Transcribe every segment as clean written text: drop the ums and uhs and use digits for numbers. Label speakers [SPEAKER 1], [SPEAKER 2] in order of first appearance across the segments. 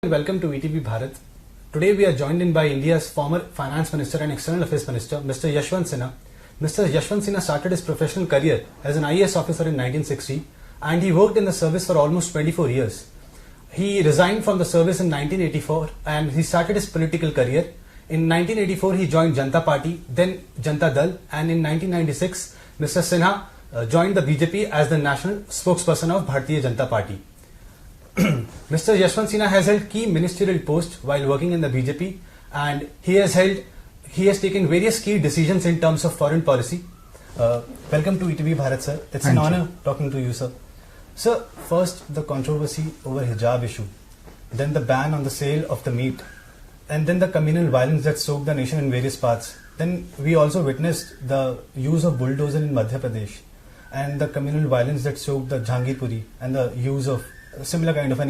[SPEAKER 1] Welcome to ETV Bharat. Today we are joined in by India's former Finance Minister and External Affairs Minister, Mr. Yashwant Sinha. Mr. Yashwant Sinha started his professional career as an IAS officer in 1960 and he worked in the service for almost 24 years. He resigned from the service in 1984 and he started his political career. In 1984 he joined Janata Party, then Janata Dal, and in 1996 Mr. Sinha joined the BJP as the national spokesperson of Bharatiya Janata Party. Mr. Yashwant Sinha has held key ministerial posts while working in the BJP and he has taken various key decisions in terms of foreign policy. Welcome to ETV Bharat, sir. It's an honor talking to you, sir. Sir, first the controversy over hijab issue, then the ban on the sale of the meat, and then the communal violence that soaked the nation in various parts. Then we also witnessed the use of bulldozer in Madhya Pradesh and the communal violence that soaked the Jahangirpuri and the use of similar kind of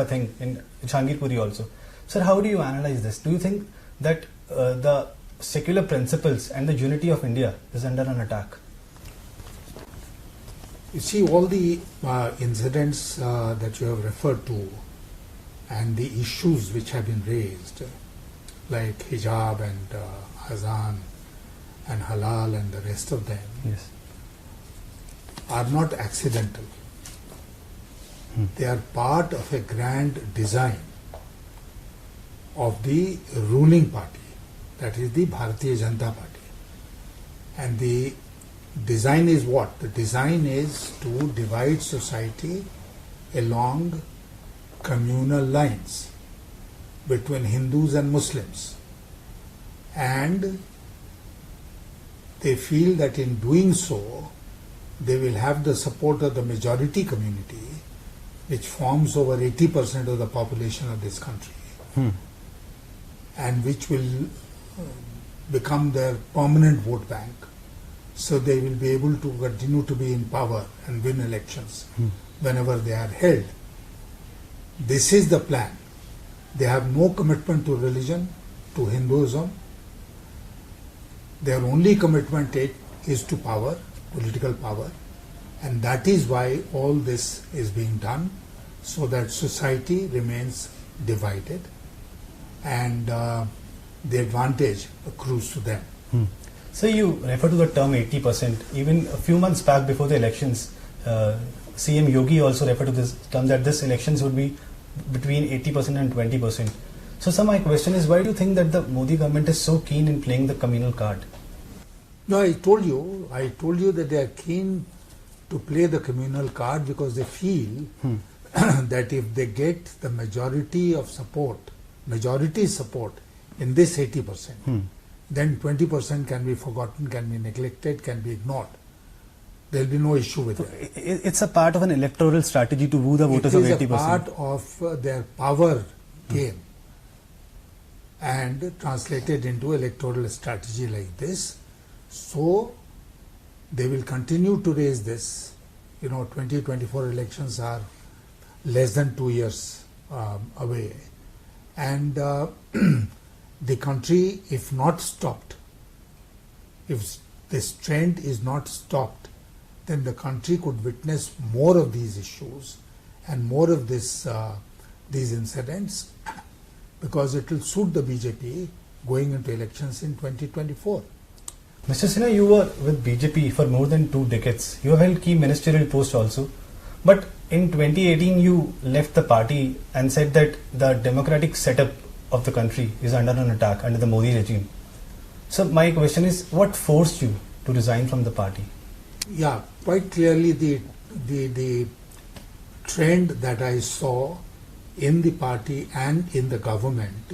[SPEAKER 1] a thing in Jahangirpuri also. Sir, how do you analyze this? Do you think that the secular principles and the unity of India is under an attack?
[SPEAKER 2] You see, all the incidents that you have referred to and the issues which have been raised, like hijab and azan and halal and the rest of them,
[SPEAKER 1] yes,
[SPEAKER 2] are not accidental. They are part of a grand design of the ruling party, that is the Bharatiya Janata Party. And the design is what? The design is to divide society along communal lines between Hindus and Muslims. And they feel that in doing so, they will have the support of the majority community, which forms over 80% of the population of this country, and which will become their permanent vote bank. So they will be able to continue to be in power and win elections whenever they are held. This is the plan. They have no commitment to religion, to Hinduism. Their only commitment is to power, political power. And that is why all this is being done, so that society remains divided and the advantage accrues to them.
[SPEAKER 1] So you refer to the term 80%. Even a few months back before the elections, CM Yogi also referred to this term that this elections would be between 80% and 20%. So sir, my question is, why do you think that the Modi government is so keen in playing the communal card?
[SPEAKER 2] No, I told you that they are keen to play the communal card because they feel that if they get the majority support in this 80%, then 20% can be forgotten, can be neglected, can be ignored. There will be no issue with it.
[SPEAKER 1] It's a part of an electoral strategy to woo the voters of 80%.
[SPEAKER 2] It is a part of their power game and translated into electoral strategy like this. So they will continue to raise this. 2024 elections are less than 2 years away. And the country, if not stopped, if this trend is not stopped, then the country could witness more of these issues and more of these incidents, because it will suit the BJP going into elections in 2024.
[SPEAKER 1] Mr. Sinha, you were with BJP for more than 2 decades. You have held key ministerial posts also. But in 2018, you left the party and said that the democratic setup of the country is under an attack under the Modi regime. So my question is, what forced you to resign from the party?
[SPEAKER 2] Yeah, quite clearly the trend that I saw in the party and in the government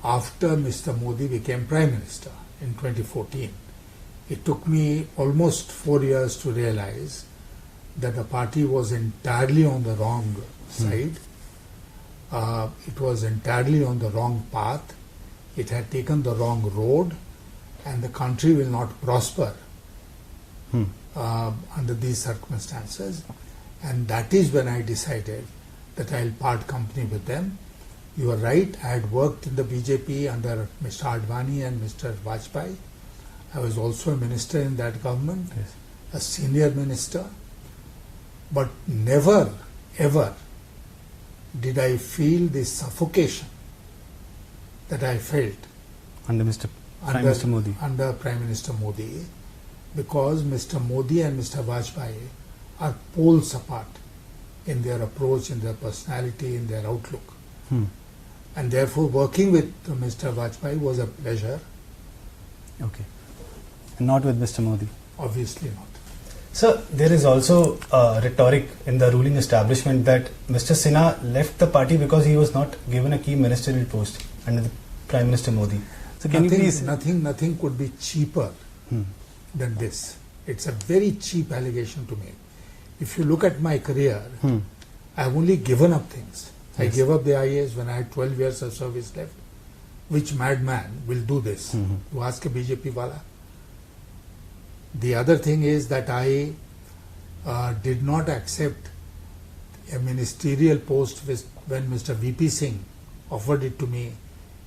[SPEAKER 2] after Mr. Modi became Prime Minister in 2014. It took me almost 4 years to realize that the party was entirely on the wrong side. It was entirely on the wrong path. It had taken the wrong road, and the country will not prosper under these circumstances. And that is when I decided that I'll part company with them. You are right, I had worked in the BJP under Mr. Advani and Mr. Vajpayee. I was also a minister in that government,
[SPEAKER 1] yes,
[SPEAKER 2] a senior minister. But never, ever did I feel the suffocation that I felt
[SPEAKER 1] under Prime Minister Modi.
[SPEAKER 2] Under Prime Minister Modi, because Mr. Modi and Mr. Vajpayee are poles apart in their approach, in their personality, in their outlook. And therefore working with Mr. Vajpayee was a pleasure.
[SPEAKER 1] Okay. And not with Mr. Modi.
[SPEAKER 2] Obviously not.
[SPEAKER 1] Sir, there is also rhetoric in the ruling establishment that Mr. Sinha left the party because he was not given a key ministerial post under the Prime Minister Modi. So can you please...
[SPEAKER 2] Nothing could be cheaper than this. It's a very cheap allegation to make. If you look at my career, I have only given up things. I gave up the IAS when I had 12 years of service left. Which madman will do this? You ask a BJP wala. The other thing is that I did not accept a ministerial post when Mr. VP Singh offered it to me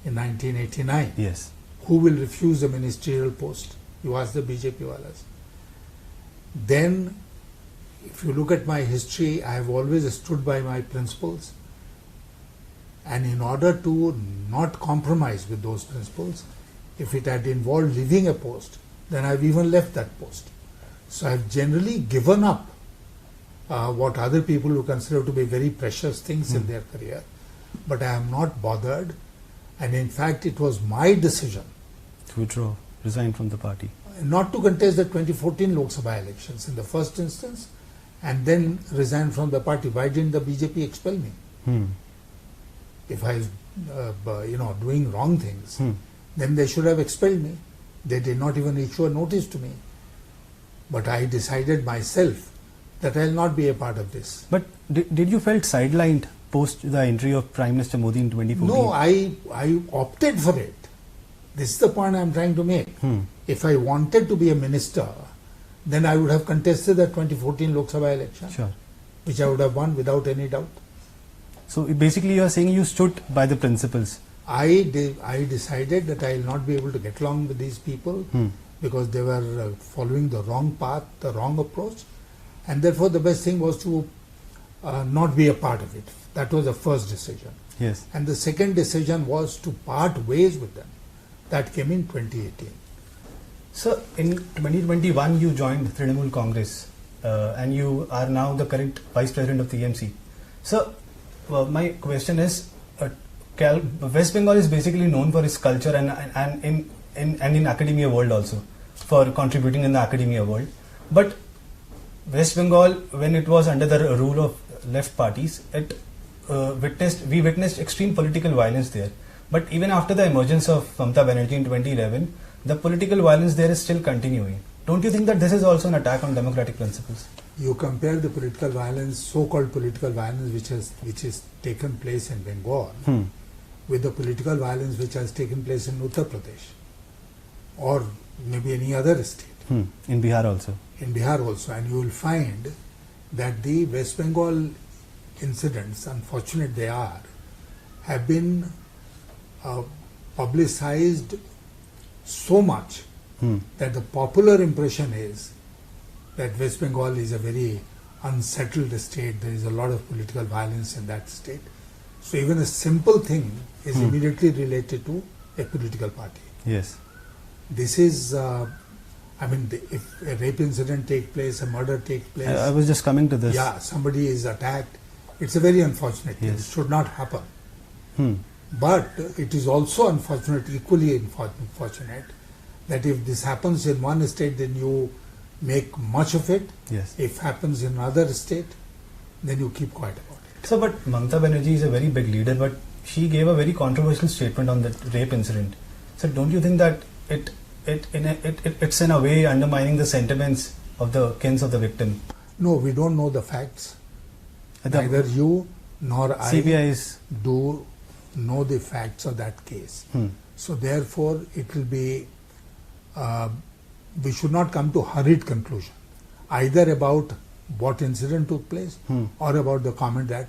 [SPEAKER 2] in 1989.
[SPEAKER 1] Yes.
[SPEAKER 2] Who will refuse a ministerial post? You ask the BJP walas. Then, if you look at my history, I have always stood by my principles. And in order to not compromise with those principles, if it had involved leaving a post, then I've even left that post. So I've generally given up what other people who consider to be very precious things in their career. But I am not bothered. And in fact, it was my decision
[SPEAKER 1] to withdraw, resign from the party.
[SPEAKER 2] Not to contest the 2014 Lok Sabha elections in the first instance and then resign from the party. Why didn't the BJP expel me? If I was doing wrong things, then they should have expelled me. They did not even issue a notice to me. But I decided myself that I will not be a part of this.
[SPEAKER 1] But did you felt sidelined post the entry of Prime Minister Modi in 2014?
[SPEAKER 2] No, I opted for it. This is the point I am trying to make. If I wanted to be a minister, then I would have contested the 2014 Lok Sabha election, which I would have won without any doubt.
[SPEAKER 1] So basically you are saying you stood by the principles.
[SPEAKER 2] I decided that I will not be able to get along with these people because they were following the wrong path, the wrong approach, and therefore the best thing was to not be a part of it. That was the first decision.
[SPEAKER 1] Yes.
[SPEAKER 2] And the second decision was to part ways with them. That came in 2018.
[SPEAKER 1] So in 2021 you joined Trinamool Congress and you are now the current Vice President of the TMC. So my question is, West Bengal is basically known for its culture and in academia world also, for contributing in the academia world. But West Bengal, when it was under the rule of left parties, we witnessed extreme political violence there. But even after the emergence of Mamata Banerjee in 2011, the political violence there is still continuing. Don't you think that this is also an attack on democratic principles?
[SPEAKER 2] You compare the political violence, so-called political violence which has taken place in Bengal with the political violence which has taken place in Uttar Pradesh or maybe any other state.
[SPEAKER 1] In Bihar also.
[SPEAKER 2] In Bihar also. And you will find that the West Bengal incidents, unfortunate they are, have been publicized so much that the popular impression is that West Bengal is a very unsettled state. There is a lot of political violence in that state. So even a simple thing is immediately related to a political party.
[SPEAKER 1] Yes.
[SPEAKER 2] This is, if a rape incident takes place, a murder takes place.
[SPEAKER 1] I was just coming to this.
[SPEAKER 2] Yeah, somebody is attacked. It's a very unfortunate thing. It should not happen. But it is also unfortunate, equally unfortunate, that if this happens in one state, then you make much of it.
[SPEAKER 1] Yes.
[SPEAKER 2] If happens in another state, then you keep quiet about it.
[SPEAKER 1] So, but Mamata Banerjee is a very big leader, but she gave a very controversial statement on the rape incident. So, don't you think that it's in a way undermining the sentiments of the kins of the victim?
[SPEAKER 2] No, we don't know the facts. Neither you nor I do know the facts of that case. So therefore, it will be, we should not come to hurried conclusion, either about what incident took place or about the comment that...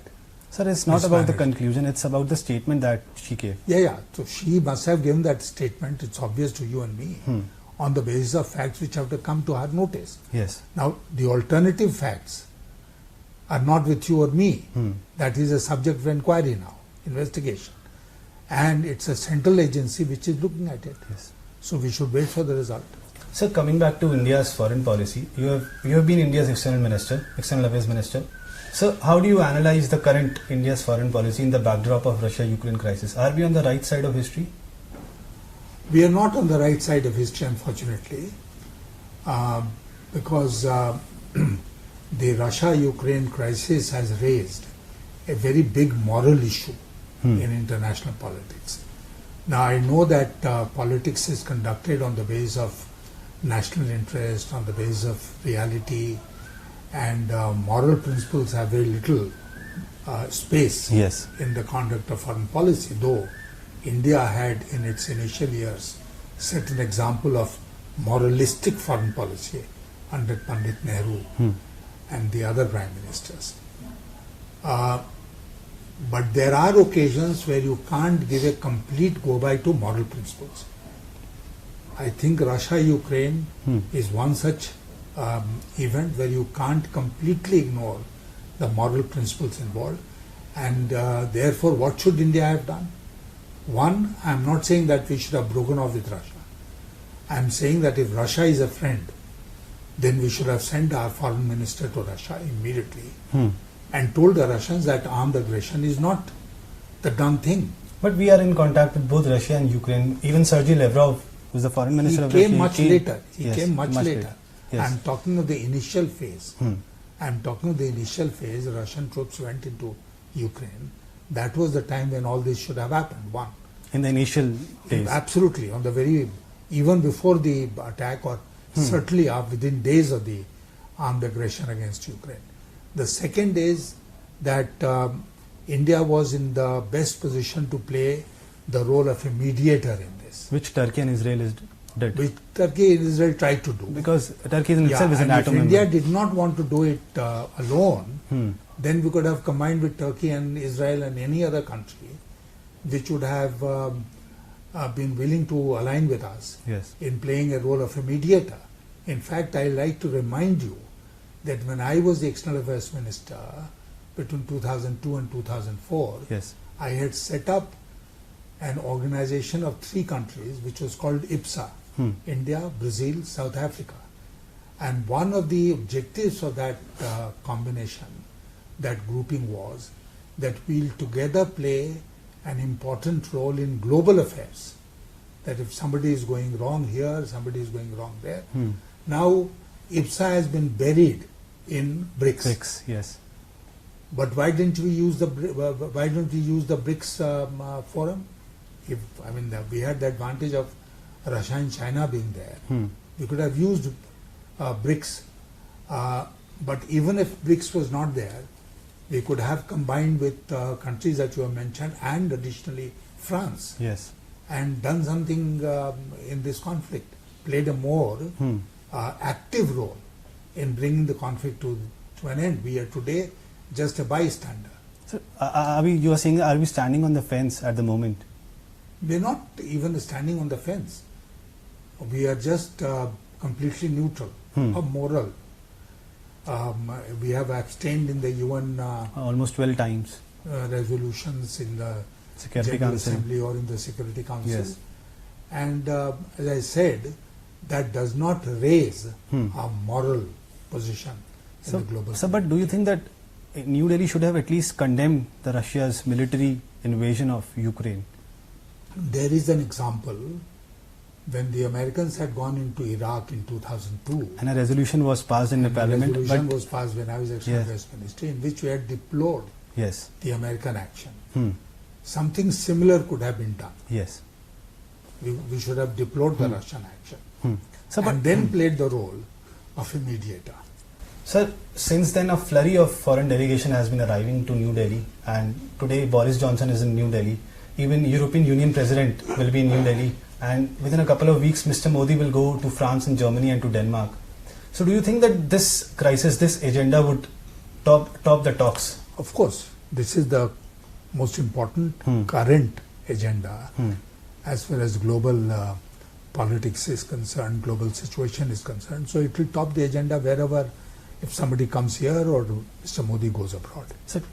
[SPEAKER 1] Sir, it's not about the conclusion, it's about the statement that she gave.
[SPEAKER 2] Yeah. So she must have given that statement, it's obvious to you and me, on the basis of facts which have to come to her notice.
[SPEAKER 1] Yes.
[SPEAKER 2] Now, the alternative facts are not with you or me. That is a subject of inquiry now, investigation. And it's a central agency which is looking at it.
[SPEAKER 1] Yes.
[SPEAKER 2] So we should wait for the result.
[SPEAKER 1] Sir, coming back to India's foreign policy, you have been India's external affairs minister. So how do you analyze the current India's foreign policy in the backdrop of Russia-Ukraine crisis? Are we on the right side of history?
[SPEAKER 2] We are not on the right side of history, unfortunately, because the Russia-Ukraine crisis has raised a very big moral issue in international politics. Now, I know that politics is conducted on the basis of national interest, on the basis of reality, and moral principles have very little space in the conduct of foreign policy, though India had in its initial years set an example of moralistic foreign policy under Pandit Nehru and the other prime ministers. But there are occasions where you can't give a complete go-by to moral principles. I think Russia-Ukraine is one such event where you can't completely ignore the moral principles involved, and therefore what should India have done? One, I am not saying that we should have broken off with Russia. I am saying that if Russia is a friend, then we should have sent our foreign minister to Russia immediately and told the Russians that armed aggression is not the done thing.
[SPEAKER 1] But we are in contact with both Russia and Ukraine. Even Sergei Lavrov, who is the foreign minister of Russia,
[SPEAKER 2] came much later. He came much later.
[SPEAKER 1] Yes.
[SPEAKER 2] I am talking of the initial phase. I am talking of the initial phase. Russian troops went into Ukraine. That was the time when all this should have happened. One.
[SPEAKER 1] In the initial days.
[SPEAKER 2] Absolutely. On the very, even before the attack, or certainly within days of the armed aggression against Ukraine. The second is that India was in the best position to play the role of a mediator in this.
[SPEAKER 1] Which Turkey and Israel did.
[SPEAKER 2] Which Turkey and Israel tried to do.
[SPEAKER 1] Because Turkey in itself is an
[SPEAKER 2] and
[SPEAKER 1] NATO
[SPEAKER 2] if
[SPEAKER 1] member.
[SPEAKER 2] India did not want to do it alone, then we could have combined with Turkey and Israel and any other country which would have been willing to align with us in playing a role of a mediator. In fact, I like to remind you that when I was the External Affairs Minister between 2002 and 2004, I had set up an organization of 3 countries which was called IPSA, India, Brazil, South Africa. And one of the objectives of that combination, that grouping, was that we'll together play an important role in global affairs. That if somebody is going wrong here, somebody is going wrong there. Now, IPSA has been buried in BRICS. But why didn't we use the BRICS forum? We had the advantage of Russia and China being there. We could have used BRICS. But even if BRICS was not there, we could have combined with countries that you have mentioned, and additionally France, and done something in this conflict, played a more active role in bringing the conflict to an end. We are today just a bystander.
[SPEAKER 1] So, you are saying, are we standing on the fence at the moment?
[SPEAKER 2] We are not even standing on the fence. We are just completely neutral or moral. We have abstained in the UN
[SPEAKER 1] almost 12 times
[SPEAKER 2] resolutions in the
[SPEAKER 1] Security
[SPEAKER 2] General
[SPEAKER 1] Council
[SPEAKER 2] Assembly or in the Security Council. And as I said, that does not raise our moral position in the global community.
[SPEAKER 1] But do you think that New Delhi should have at least condemned the Russia's military invasion of Ukraine?
[SPEAKER 2] There is an example when the Americans had gone into Iraq in 2002.
[SPEAKER 1] And a resolution was passed in the parliament.
[SPEAKER 2] A resolution was passed when I was External Affairs Minister, in which we had deplored the American action. Something similar could have been done. We should have deplored the Russian action. And then played the role of a mediator.
[SPEAKER 1] Sir, since then a flurry of foreign delegation has been arriving to New Delhi, and today Boris Johnson is in New Delhi. Even European Union President will be in New Delhi, and within a couple of weeks Mr. Modi will go to France and Germany and to Denmark. So do you think that this crisis, this agenda would top the talks?
[SPEAKER 2] Of course, this is the most important current agenda as far as global politics is concerned, global situation is concerned. So it will top the agenda wherever if somebody comes here or Mr. Modi goes abroad.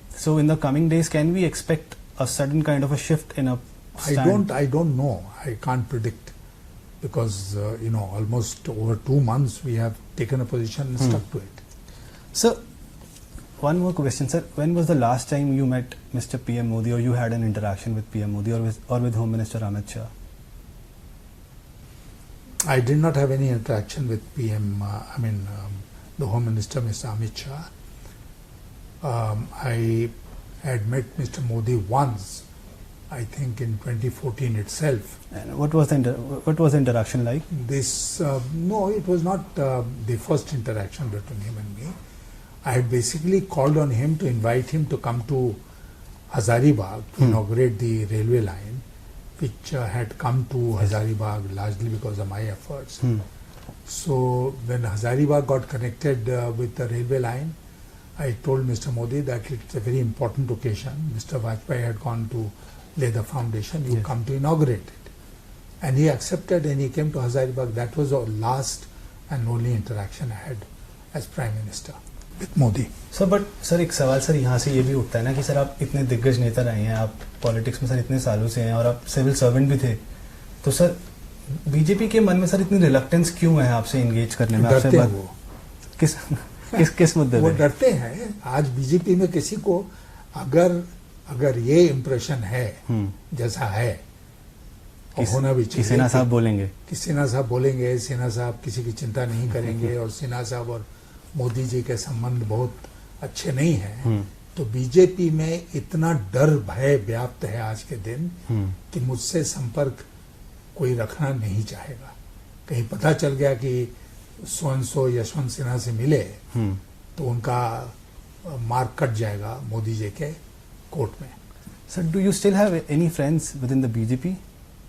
[SPEAKER 1] So in the coming days, can we expect a sudden kind of a shift in a stand?
[SPEAKER 2] I don't know. I can't predict because almost over 2 months we have taken a position and stuck to it.
[SPEAKER 1] Sir, one more question, sir. When was the last time you met Mr. PM Modi, or you had an interaction with PM Modi or with Home Minister Amit Shah?
[SPEAKER 2] I did not have any interaction with the Home Minister, Mr. Amit Shah. I had met Mr. Modi once, I think in 2014 itself.
[SPEAKER 1] And what was the interaction like?
[SPEAKER 2] No, it was not the first interaction between him and me. I had basically called on him to invite him to come to Hazaribagh to inaugurate the railway line, which had come to Hazaribagh largely because of my efforts. So when Hazaribagh got connected with the railway line, I told Mr. Modi that it's a very important occasion. Mr. Vajpayee had gone to lay the foundation, you come to inaugurate it. And he accepted and he came to Hazaribagh. That was the last and only interaction I had as Prime Minister with Modi.
[SPEAKER 1] Sir but sir एक सवाल sir यहाँ से ये भी उठता है ना कि सर आप इतने दिग्गज नेता रहे हैं, आप पॉलिटिक्स में सर इतने सालों से हैं और आप सिविल सर्वेंट भी थे, तो सर बीजेपी के मन में सर इतनी रिलक्टेंस क्यों है आपसे एंगेज करने में?
[SPEAKER 2] डरते हैं वो।
[SPEAKER 1] किस मुद्दे पे?
[SPEAKER 2] वो डरते हैं। आज बीजेपी में किसी को अगर ये इम्प्रेशन है जैसा है और होना भी चाहिए,
[SPEAKER 1] सिन्हा साहब बोलेंगे
[SPEAKER 2] कि सिन्हा साहब किसी की चिंता नहीं करेंगे और सिन्हा साहब और मोदी जी के संबंध बहुत अच्छे नहीं हैं, तो बीजेपी में इतना डर भय व्याप्त है आज के दिन कि मुझसे संपर्क कोई रखना नहीं चाहेगा। कहीं पता चल गया कि सो यशवंत सिन्हा से मिले तो उनका मार्क कट जाएगा मोदी जी के कोर्ट में।
[SPEAKER 1] Sir, do you still have any friends with in the BJP?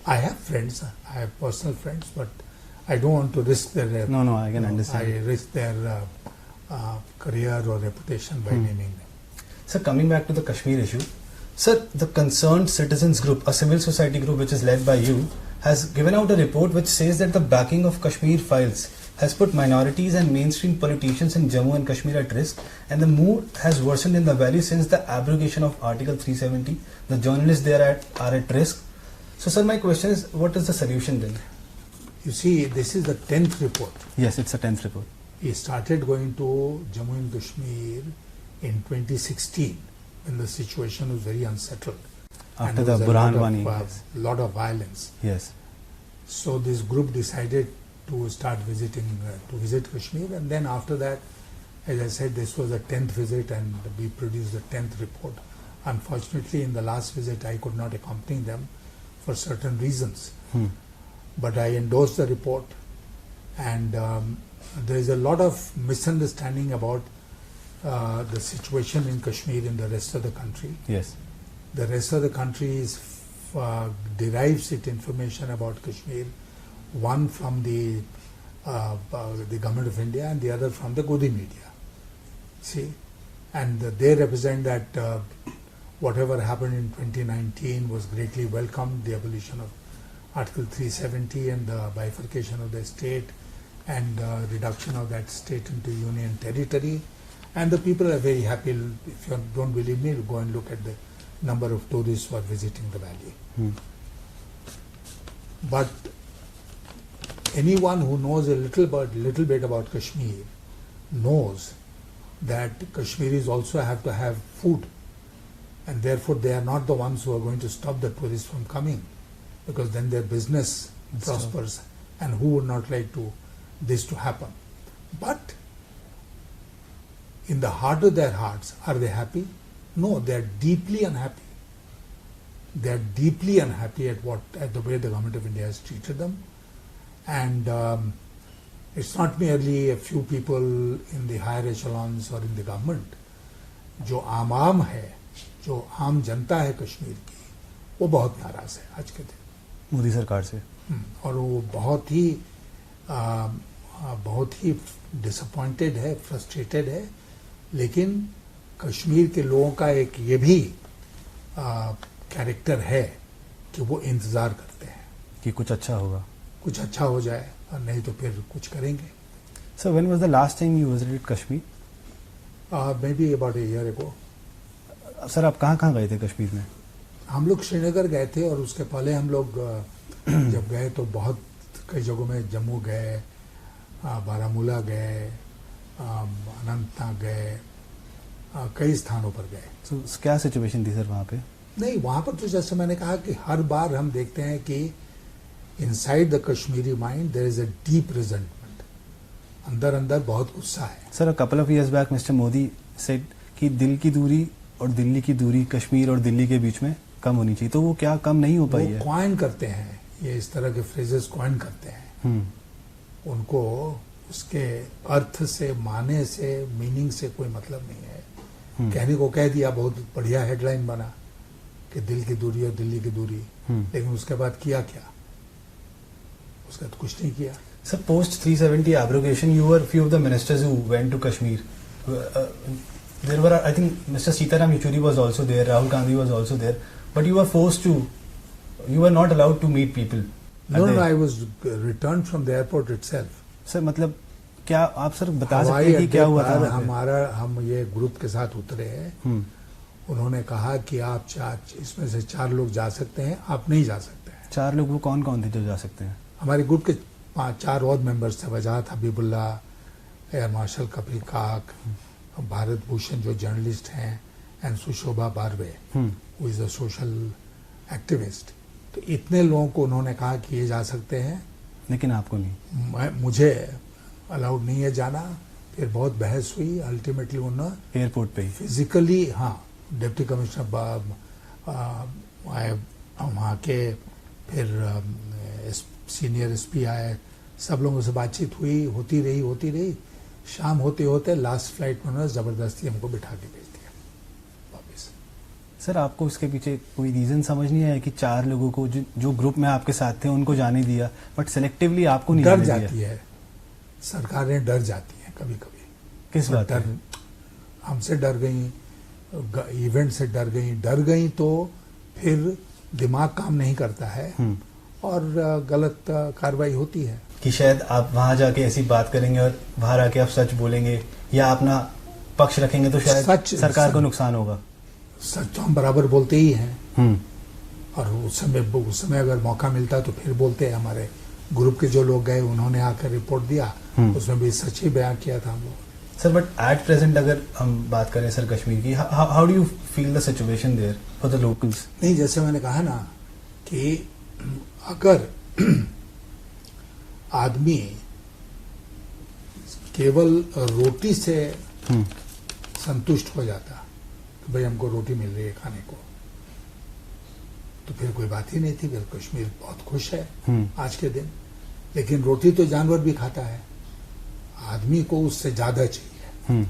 [SPEAKER 2] I have friends, I have personal friends, but I don't want to risk their.
[SPEAKER 1] No, I can understand.
[SPEAKER 2] I risk their career or reputation by naming them.
[SPEAKER 1] Sir, coming back to the Kashmir issue, sir, the Concerned Citizens Group, a civil society group which is led by you, has given out a report which says that the backing of Kashmir files has put minorities and mainstream politicians in Jammu and Kashmir at risk, and the mood has worsened in the valley since the abrogation of Article 370. The journalists there are at risk. So, sir, my question is, what is the solution then?
[SPEAKER 2] You see, this is the 10th report.
[SPEAKER 1] Yes, it's a 10th report.
[SPEAKER 2] He started going to Jammu and Kashmir in 2016 when the situation was very unsettled.
[SPEAKER 1] After the Burhan Wani.
[SPEAKER 2] Lot of violence.
[SPEAKER 1] Yes.
[SPEAKER 2] So this group decided to start visit Kashmir, and then after that, as I said, this was the 10th visit and we produced the 10th report. Unfortunately, in the last visit, I could not accompany them for certain reasons. But I endorsed the report, and there is a lot of misunderstanding about the situation in Kashmir in the rest of the country.
[SPEAKER 1] Yes.
[SPEAKER 2] The rest of the country derives its information about Kashmir, one from the government of India and the other from the Godi media. See, and they represent that whatever happened in 2019 was greatly welcomed, the abolition of Article 370 and the bifurcation of the state and reduction of that state into union territory. And the people are very happy. If you don't believe me, go and look at the number of tourists who are visiting the valley. But anyone who knows a little bit about Kashmir knows that Kashmiris also have to have food, and therefore they are not the ones who are going to stop the tourists from coming, because then their business prospers, and who would not like this to happen? But in the heart of their hearts, are they happy? No, they are deeply unhappy. They are deeply unhappy at the way the government of India has treated them, and it's not merely a few people in the higher echelons or in the government. जो आम है, जो आम जनता है कश्मीर की, वो बहुत नाराज है आज के दिन
[SPEAKER 1] मोदी सरकार से,
[SPEAKER 2] और वो बहुत ही डिसअपॉइंटेड है, फ्रस्ट्रेटेड है। लेकिन कश्मीर के लोगों का एक ये भी कैरेक्टर है कि वो इंतज़ार करते हैं
[SPEAKER 1] कि कुछ अच्छा होगा,
[SPEAKER 2] कुछ अच्छा हो जाए, और नहीं तो फिर कुछ करेंगे।
[SPEAKER 1] So when was the last time you visited Kashmir?
[SPEAKER 2] maybe about a year ago.
[SPEAKER 1] Sir आप कहाँ गए थे कश्मीर में?
[SPEAKER 2] हम लोग श्रीनगर गए थे और उसके पहले हम लोग जब गए तो बहुत कई जगहों में जम्मू गए, बारामूला गए, अनंतनाग गए, कई स्थानों पर गए.
[SPEAKER 1] So, क्या सिचुएशन थी सर वहाँ पे?
[SPEAKER 2] नहीं, वहाँ पर तो जैसे मैंने कहा कि हर बार हम देखते हैं कि inside the Kashmiri mind there is a deep resentment. अंदर अंदर बहुत गुस्सा है.
[SPEAKER 1] Sir couple of years back mister Modi said कि दिल की दूरी और दिल्ली की दूरी कश्मीर और दिल्ली के बीच में कम होनी चाहिए, तो वो क्या कम नहीं हो पाई है?
[SPEAKER 2] वो क्वाइन करते हैं, ये इस तरह के फ्रेजेस क्वाइन करते हैं. उनको उसके अर्थ से, माने से, मीनिंग से कोई मतलब नहीं है. कहने को कह दिया, बहुत बढ़िया हेडलाइन बना कि दिल की दूरी और दिल्ली की दूरी, लेकिन उसके बाद किया क्या? उसका तो कुछ नहीं किया.
[SPEAKER 1] Sir post 370 abrogation you were few of the ministers who went to Kashmir. There were, I think Mr. Sitaram Yechuri was also there, Rahul Gandhi was also there, but you were forced to, you were not allowed to meet people.
[SPEAKER 2] No, I was returned from the airport itself.
[SPEAKER 1] Sir मतलब क्या आप sir बता सकते हैं कि क्या हुआ था?
[SPEAKER 2] हम ये ग्रुप के साथ उतरे हैं. उन्होंने कहा कि आप इसमें से 4 लोग जा सकते हैं, आप नहीं जा सकते हैं.
[SPEAKER 1] 4 लोग वो कौन कौन थे जो जा सकते हैं?
[SPEAKER 2] हमारे ग्रुप के 4 और मेंबर्स थे. वजाहत हबीबुल्ला, एयर मार्शल कपिल काक, भारत भूषण जो जर्नलिस्ट हैं, and Sushobha Barve who is a social activist. तो इतने लोगों को उन्होंने कहा कि ये जा सकते हैं,
[SPEAKER 1] लेकिन आपको नहीं.
[SPEAKER 2] मुझे अलाउड नहीं है जाना. फिर बहुत बहस हुई. अल्टीमेटली उन्होंने
[SPEAKER 1] एयरपोर्ट पे
[SPEAKER 2] फिजिकली, डिप्टी कमिश्नर वहाँ के, फिर सीनियर एसपी आए, सब लोगों से बातचीत हुई, होती रही. शाम होते होते लास्ट फ्लाइट में उन्होंने जबरदस्ती हमको बिठा के भेज दिया वापस.
[SPEAKER 1] सर आपको इसके पीछे कोई रीजन समझ नहीं आया कि 4 लोगों को जो ग्रुप में आपके साथ थे उनको जाने दिया, बट सेलेक्टिवली आपको नहीं
[SPEAKER 2] डर जाती है सरकारें, डर जाती हैं कभी कभी.
[SPEAKER 1] किस बात?
[SPEAKER 2] हमसे डर गई, इवेंट से डर गई तो फिर दिमाग काम नहीं करता है और गलत कार्रवाई होती है.
[SPEAKER 1] कि शायद आप वहां जाके ऐसी बात करेंगे और बाहर आके आप सच बोलेंगे या अपना पक्ष रखेंगे तो शायद सरकार को नुकसान होगा.
[SPEAKER 2] सच तो हम बराबर बोलते ही हैं. और उस समय अगर मौका मिलता तो फिर बोलते हैं. हमारे ग्रुप के जो लोग गए उन्होंने आकर रिपोर्ट दिया, उसमें भी सच ही बयान किया था हम लोग.
[SPEAKER 1] सर बट एट प्रेजेंट अगर हम बात करें सर कश्मीर की, how do you feel the situation there for the locals?
[SPEAKER 2] नहीं, जैसे मैंने कहा ना कि अगर आदमी केवल रोटी से संतुष्ट हो जाता कि भाई हमको रोटी मिल रही है खाने को, तो फिर कोई बात ही नहीं थी. फिर कश्मीर बहुत खुश है आज के दिन. लेकिन रोटी तो जानवर भी खाता है, आदमी को उससे ज्यादा चाहिए.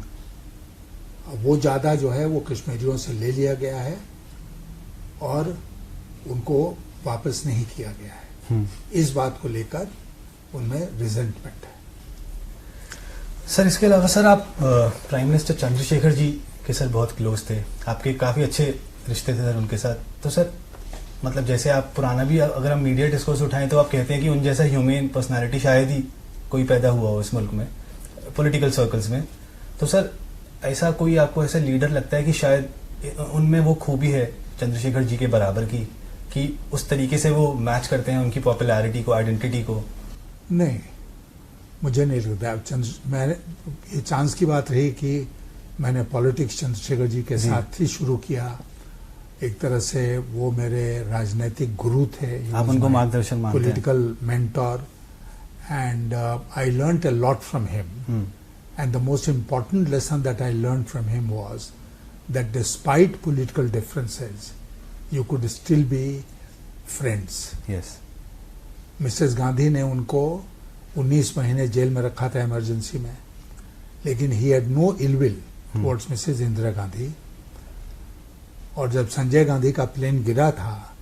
[SPEAKER 2] वो ज्यादा जो है वो कश्मीरियों से ले लिया गया है और उनको वापस नहीं किया गया है. इस बात को लेकर उनमें रिजेंटमेंट है.
[SPEAKER 1] सर इसके अलावा सर आप प्राइम मिनिस्टर चंद्रशेखर जी के सर बहुत क्लोज थे, आपके काफी अच्छे रिश्ते थे सर उनके साथ. तो सर मतलब जैसे आप पुराना भी अगर हम मीडिया डिस्कोर्स उठाएं तो आप कहते हैं कि उन जैसा ह्यूमन पर्सनालिटी शायद ही कोई पैदा हुआ हो इस मुल्क में, पॉलिटिकल सर्कल्स में. तो सर ऐसा कोई आपको ऐसा लीडर लगता है कि शायद उनमें वो खूबी है चंद्रशेखर जी के बराबर की, कि उस तरीके से वो मैच करते हैं उनकी पॉपुलैरिटी को, आइडेंटिटी को?
[SPEAKER 2] नहीं, मुझे नहीं लगता. मैंने ये चांस की बात रही कि मैंने पॉलिटिक्स चंद्रशेखर जी के साथ ही शुरू किया. एक तरह से वो मेरे राजनीतिक गुरु थे.
[SPEAKER 1] आप उनको मार्गदर्शन मानते हैं?
[SPEAKER 2] Political mentor. And I learned a lot from him. And the most important lesson that I learned from him was that despite political differences you could still be friends.
[SPEAKER 1] Yes.
[SPEAKER 2] Mrs Gandhi ने उनको 19 महीने jail में रखा था emergency में, लेकिन he had no ill will towards missus Indira Gandhi. और जब संजय गांधी का प्लेन गिरा था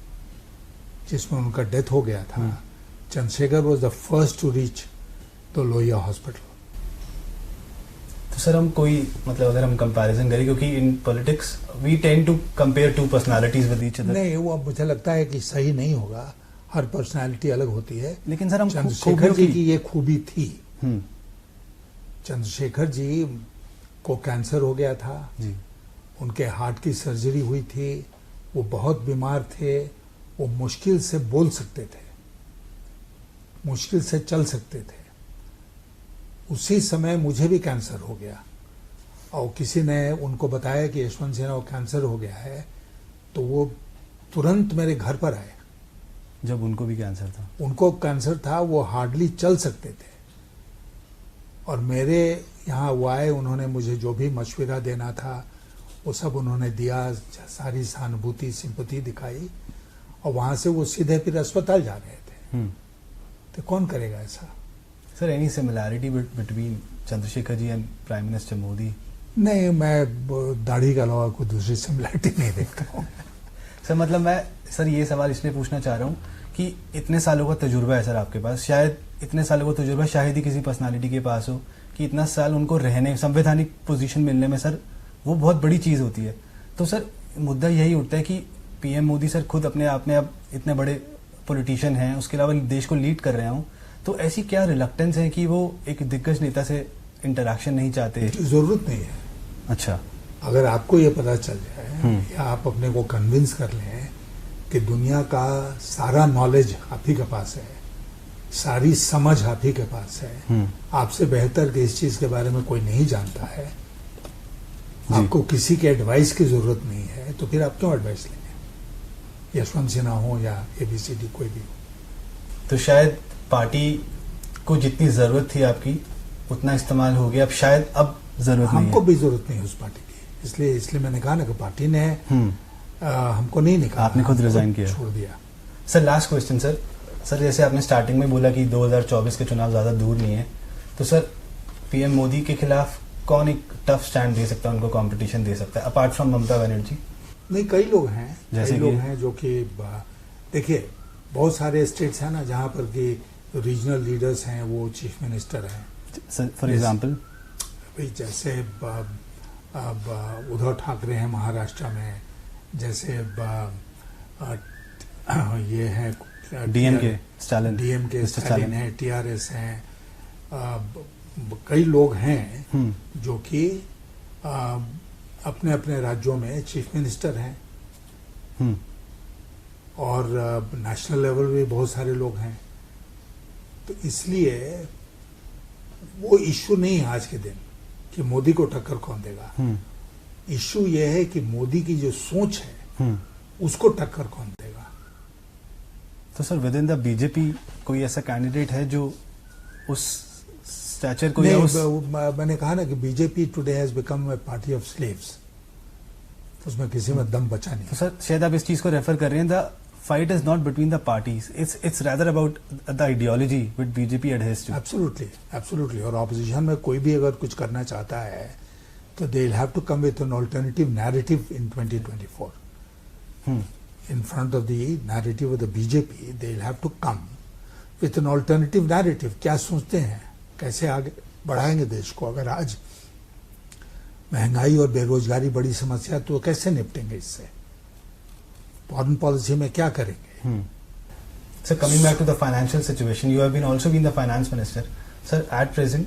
[SPEAKER 2] जिसमें उनका डेथ हो गया था, Chandrashekhar was the first to reach the Lohia hospital.
[SPEAKER 1] तो सर हम कोई मतलब अगर हम कंपैरिजन करें, क्योंकि in politics we tend to compare two personalities with each other.
[SPEAKER 2] नहीं, वो मुझे लगता है कि सही नहीं होगा. हर पर्सनालिटी अलग होती है.
[SPEAKER 1] लेकिन सर हम
[SPEAKER 2] चंद्रशेखर जी की ये खूबी थी. चंद्रशेखर जी को कैंसर हो गया था
[SPEAKER 1] जी।
[SPEAKER 2] उनके हार्ट की सर्जरी हुई थी, वो बहुत बीमार थे, वो मुश्किल से बोल सकते थे, मुश्किल से चल सकते थे। उसी समय मुझे भी कैंसर हो गया और किसी ने उनको बताया कि यशवंत सिन्हा को कैंसर हो गया है, तो वो तुरंत मेरे घर पर आए।
[SPEAKER 1] जब उनको भी कैंसर था? उनको
[SPEAKER 2] कैंसर था, वो हार्डली चल सकते थे, और मेरे यहाँ वो आए, उन्होंने मुझे जो भी मशवरा देना था वो सब उन्होंने दिया, सारी सहानुभूति सिंपैथी दिखाई, और वहां से वो सीधे फिर अस्पताल जा रहे थे। तो कौन करेगा ऐसा?
[SPEAKER 1] Sir, any similarity between Chandrashekhar ji and prime minister Modi?
[SPEAKER 2] नहीं, मैं दाढ़ी के अलावा कोई दूसरी सिमिलैरिटी नहीं देखता हूँ।
[SPEAKER 1] सर मतलब मैं सर ये सवाल इसलिए पूछना चाह रहा हूँ कि इतने सालों का तजुर्बा है सर आपके पास, शायद इतने सालों का तजुर्बा शायद ही किसी पर्सनालिटी के पास हो कि इतना साल उनको रहने, संवैधानिक पोजीशन मिलने में सर वो बहुत बड़ी चीज़ होती है। तो सर मुद्दा यही उठता है कि पीएम मोदी सर खुद अपने आप में अब इतने बड़े पॉलिटिशियन हैं, उसके अलावा देश को लीड कर रहे हों, तो ऐसी क्या रिलक्टेंस है कि वो एक दिग्गज नेता से इंटरेक्शन नहीं चाहते?
[SPEAKER 2] जरूरत नहीं है।
[SPEAKER 1] अच्छा,
[SPEAKER 2] अगर आपको ये पता चल जाए या आप अपने को कन्विंस कर लें कि दुनिया का सारा नॉलेज आप ही के पास है, सारी समझ आप ही के पास है, आपसे बेहतर कि इस चीज के बारे में कोई नहीं जानता है, आपको किसी के एडवाइस की जरूरत नहीं है, तो फिर आप क्यों एडवाइस लेंगे? यशवंत सिन्हा हो या एबीसीडी कोई भी हो।
[SPEAKER 1] तो शायद पार्टी को जितनी जरूरत थी आपकी उतना इस्तेमाल हो गया, अब शायद अब जरूरत नहीं है।
[SPEAKER 2] हमको भी जरूरत नहीं है उस पार्टी की, इसलिए मैंने कहा ना कि पार्टी ने हमको नहीं निकाला,
[SPEAKER 1] आपने खुद रिजाइन किया,
[SPEAKER 2] छोड़ दिया।
[SPEAKER 1] सर लास्ट क्वेश्चन सर जैसे आपने स्टार्टिंग में बोला कि 2024 के चुनाव ज्यादा दूर नहीं है, तो सर पीएम मोदी के खिलाफ कौन एक टफ स्टैंड दे सकता है, उनको कंपटीशन दे सकता है अपार्ट फ्रॉम ममता बनर्जी?
[SPEAKER 2] नहीं, कई लोग हैं जो कि देखिए बहुत सारे स्टेट्स हैं ना जहां पर कि रीजनल लीडर्स हैं, वो चीफ मिनिस्टर हैं।
[SPEAKER 1] फॉर एग्जांपल
[SPEAKER 2] जैसे उद्धव ठाकरे हैं महाराष्ट्र में, जैसे ये है
[SPEAKER 1] डीएमके स्टालिन
[SPEAKER 2] है, टीआरएस हैं, कई लोग हैं जो कि अपने अपने राज्यों में चीफ मिनिस्टर हैं, और नेशनल लेवल पे बहुत सारे लोग हैं। तो इसलिए वो इश्यू नहीं है आज के दिन कि मोदी को टक्कर कौन देगा। इश्यू ये है कि मोदी की जो सोच है उसको टक्कर कौन देगा।
[SPEAKER 1] तो sir with in the BJP कोई ऐसा कैंडिडेट है जो उस स्टैचर को या उस...
[SPEAKER 2] मैंने कहा ना कि BJP today has become a party of slaves, उसमें किसी में दम बचा नहीं।
[SPEAKER 1] तो सर शायद आप इस चीज को रेफर कर रहे हैं, the fight is not between the parties, it's rather about the ideology which BJP adheres to.
[SPEAKER 2] Absolutely. और ऑपोजिशन में कोई भी अगर कुछ करना चाहता है तो they will have to come with an alternative narrative in 2024. In front of the narrative of the BJP, they will have to come with an alternative narrative. क्या सोचते हैं, कैसे आगे बढ़ाएंगे देश को? अगर आज महंगाई और बेरोजगारी बड़ी समस्या, तो कैसे निपटेंगे इससे? फॉरेन पॉलिसी में क्या करेंगे?
[SPEAKER 1] Sir, coming back to the financial situation, you have also been the finance minister. Sir, at present,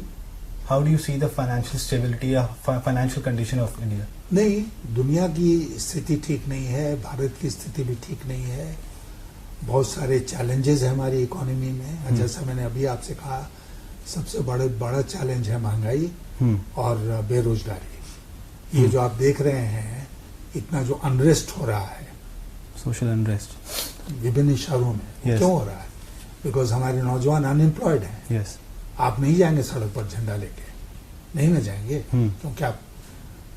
[SPEAKER 1] how do you see the financial stability or financial condition of India?
[SPEAKER 2] नहीं, दुनिया की स्थिति ठीक नहीं है, भारत की स्थिति भी ठीक नहीं है, बहुत सारे चैलेंजेस हैं हमारी इकोनॉमी में। जैसा मैंने अभी आपसे कहा, सबसे बड़ा चैलेंज है महंगाई और बेरोजगारी। ये जो आप देख रहे हैं, इतना जो अनरेस्ट हो रहा है,
[SPEAKER 1] सोशल अनरेस्ट
[SPEAKER 2] विभिन्न शहरों में, क्यों हो रहा है? बिकॉज हमारे नौजवान अनएम्प्लॉयड हैं। आप नहीं जाएंगे सड़क पर झंडा लेके, नहीं ना जाएंगे, क्योंकि आप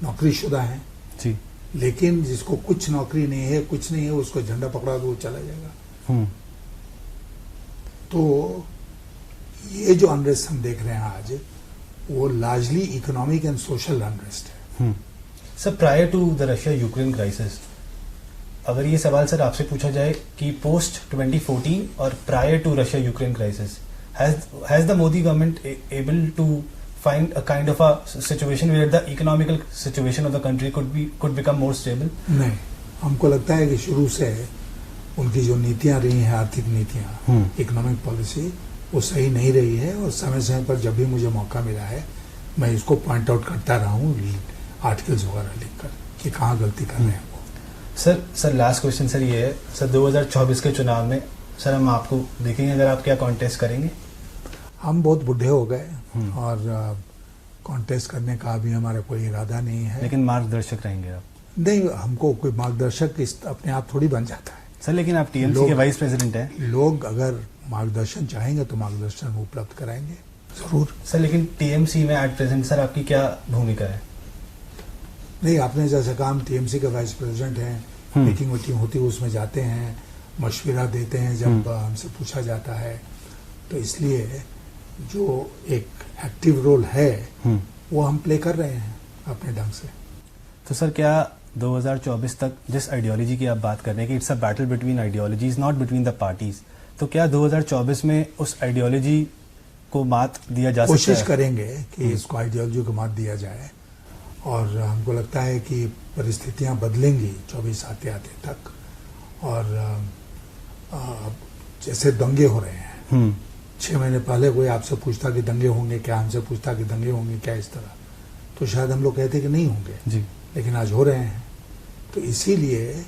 [SPEAKER 2] नौकरीशुदा हैं
[SPEAKER 1] जी।
[SPEAKER 2] लेकिन जिसको कुछ नौकरी नहीं है, कुछ नहीं है, उसको झंडा पकड़ा के वो चला जाएगा। तो ये जो अनरेस्ट हम देख रहे हैं आज, वो largely economic and social unrest है।
[SPEAKER 1] Sir, prior to the Russia Ukraine crisis, अगर ये सवाल सर आपसे पूछा जाए कि पोस्ट 2014 और prior to Russia Ukraine crisis, has the Modi government able to find a kind of a situation where the economical situation of the country could become more stable?
[SPEAKER 2] नहीं, हमको लगता है कि शुरू से उनकी जो नीतियां रही हैं, आर्थिक नीतियां, इकोनॉमिक पॉलिसी, वो सही नहीं रही है। और समय समय पर जब भी मुझे मौका मिला है, मैं इसको पॉइंट आउट करता रहा हूँ आर्टिकल्स वगैरह लिखकर कि कहाँ गलती कर रहे हैं वो।
[SPEAKER 1] सर लास्ट क्वेश्चन सर ये है सर 2024 के चुनाव में सर हम आपको देखेंगे अगर आप क्या कॉन्टेस्ट करेंगे?
[SPEAKER 2] हम बहुत बुढ़े हो गए और कॉन्टेस्ट करने का भी हमारा कोई इरादा नहीं है।
[SPEAKER 1] लेकिन मार्गदर्शक रहेंगे आप?
[SPEAKER 2] नहीं, हमको कोई मार्गदर्शक अपने आप थोड़ी बन जाता है
[SPEAKER 1] सर। लेकिन आप टीएमसी के वाइस प्रेसिडेंट हैं।
[SPEAKER 2] लोग अगर मार्गदर्शन चाहेंगे तो मार्गदर्शन उपलब्ध कराएंगे जरूर।
[SPEAKER 1] सर लेकिन टीएमसी में एट प्रेजेंट सर आपकी क्या भूमिका है?
[SPEAKER 2] नहीं, आपने जैसे कहा हम टीएमसी के वाइस प्रेसिडेंट हैं, मीटिंग होती है उसमें जाते हैं, मशवरा देते हैं जब हमसे पूछा जाता है, तो इसलिए जो एक एक्टिव रोल है वो हम प्ले कर रहे हैं अपने ढंग से।
[SPEAKER 1] तो सर क्या 2024 तक जिस आइडियोलॉजी की आप बात कर रहे हैं कि it's a battle between ideologies not between the parties, तो क्या 2024 में उस आइडियोलॉजी को मात दिया जा सकता है?
[SPEAKER 2] कोशिश करेंगे कि इसको आइडियोलॉजी को मात दिया जाए और हमको लगता है कि परिस्थितियां बदलेंगी 24 आते आते तक। और जैसे दंगे हो रहे हैं 6 महीने पहले कोई आपसे पूछता कि दंगे होंगे क्या, हमसे पूछता कि दंगे होंगे क्या इस तरह, तो शायद हम लोग कहते कि नहीं होंगे जी, लेकिन आज हो रहे हैं। तो इसीलिए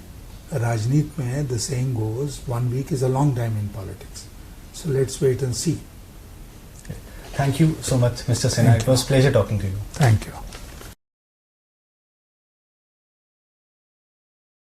[SPEAKER 2] राजनीति में the saying goes 1 week is a long time in politics. So let's wait and see.
[SPEAKER 1] Thank you so much, Mr. Sinha. It was a pleasure talking to you.
[SPEAKER 2] Thank you.